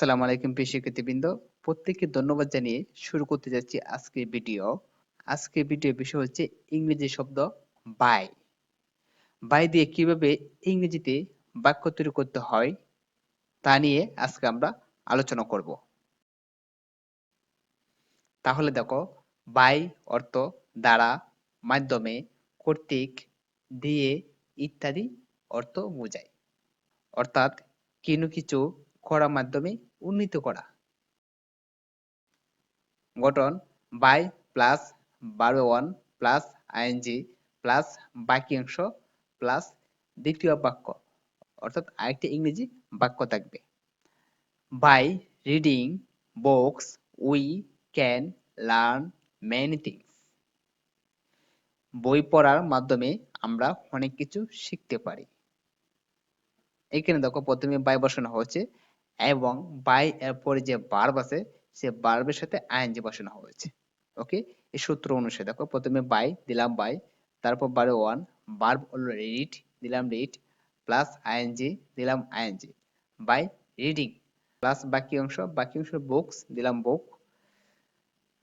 আসসালামু আলাইকুম প্রিয় শিক্ষার্থীবৃন্দ, প্রত্যেককে ধন্যবাদ জানিয়ে শুরু করতে যাচ্ছি আজকের ভিডিও। আজকের ভিডিওর বিষয় হচ্ছে ইংরেজি শব্দ বাই। বাই দিয়ে কিভাবে ইংরেজিতে বাক্য তৈরি করতে হয় তা নিয়ে আজকে আমরা আলোচনা করব। তাহলে দেখো, বাই অর্থ দ্বারা, মাধ্যমে, কর্তৃক, দিয়ে ইত্যাদি অর্থ বোঝায়। অর্থাৎ কোনো কিছু করার মাধ্যমে উন্নীত করা। গঠন বাই প্লাস বারো ওয়ান প্লাস আইএনজি প্লাস বাকি অংশ প্লাস দ্বিতীয় বাক্য, অর্থাৎ আরেকটি ইংরেজি বাক্য থাকবে। By reading books we can learn many things. বই পড়ার মাধ্যমে আমরা অনেক কিছু শিখতে পারি। এখানে দেখো, প্রথমে বাই বসানো হয়েছে এবং বাই এর পরে যে ভার্ব আছে সে ভার্বের সাথে আইএনজি বসানো হয়েছে। ওকে, এই সূত্র অনুসারে দেখো, প্রথমে বাই দিলাম বাই, তারপর বারে ওয়ান, ভার্ব হলো রিড, দিলাম রিড, প্লাস আইএনজি দিলাম আইএনজি, বাই রিডিং, প্লাস বাকি অংশ বুকস দিলাম বুক,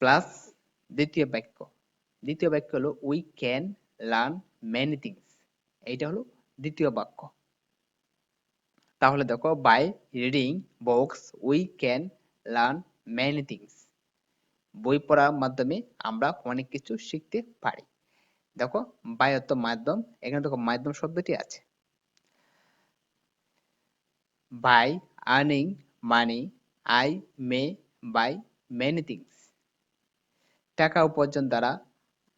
প্লাস দ্বিতীয় বাক্য হলো we can learn many things. এইটা হলো দ্বিতীয় বাক্য। তাহলে দেখো, by reading books we can learn many things. বই পড়ার মাধ্যমে আমরা অনেক কিছু শিখতে পারি। দেখো, বাই অর্থ মাধ্যম, এখানে দেখো মাধ্যম শব্দটি আছে। By earning money I may buy many things. টাকা উপার্জন দ্বারা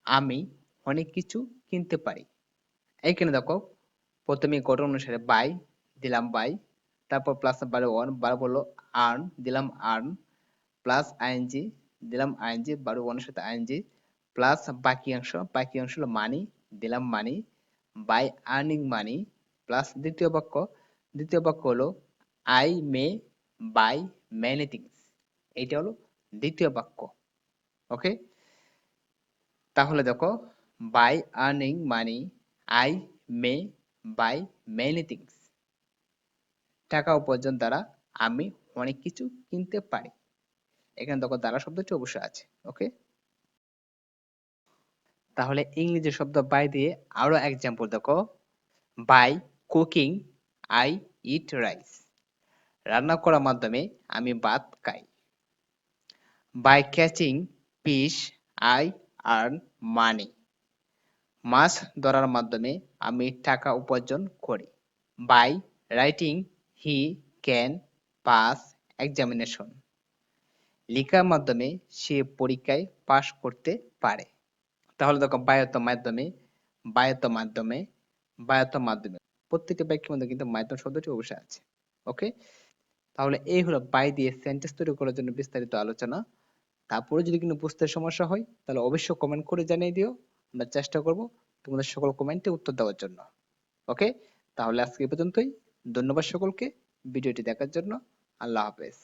আমি অনেক কিছু কিনতে পারি। এইখানে দেখো, প্রথমে গঠন অনুসারে বাই দিলাম বাই, তারপর প্লাস বারে ওয়ান, বার বললো আর্ন, দিলাম আর্ন, প্লাস আইএনজি দিলাম আইএনজি, বারো ওয়ানের সাথে আইএনজি, প্লাস বাকি অংশ হলো মানি, দিলাম money, by earning money, plus দ্বিতীয় বাক্য হলো I may buy many things. এইটা হলো দ্বিতীয় বাক্য। ওকে, তাহলে দেখো, by earning money I may buy many things. টাকা উপার্জন দ্বারা আমি অনেক কিছু কিনতে পারি। এখানে দেখো দ্বারা শব্দটি অবশ্যই আছে। ওকে, তাহলে ইংরেজি শব্দ বাই দিয়ে আরো এক্সাম্পল দেখো। By cooking I eat rice. রান্না করার মাধ্যমে আমি ভাত খাই। By catching fish I earn money. মাছ ধরার মাধ্যমে আমি টাকা উপার্জন করি। By writing he can pass examination. লেখার মাধ্যমে সে পরীক্ষায় পাশ করতে পারে। তাহলে দেখো, বায়ত মাধ্যমে প্রত্যেকটা বাক্যের মধ্যে কিন্তু মাধ্যম শব্দটি অবশ্যই আছে। ওকে, তাহলে এই হলো বাই দিয়ে সেন্টেন্স তৈরি করার জন্য বিস্তারিত আলোচনা। তারপরে যদি কোনো বুঝতে সমস্যা হয় তাহলে অবশ্যই কমেন্ট করে জানিয়ে দিও। আমরা চেষ্টা করব তোমাদের সকল কমেন্টে উত্তর দেওয়ার জন্য। ওকে, তাহলে আজকে এই পর্যন্তই। ধন্যবাদ সকলকে ভিডিওটি দেখার জন্য। আল্লাহ হাফেজ।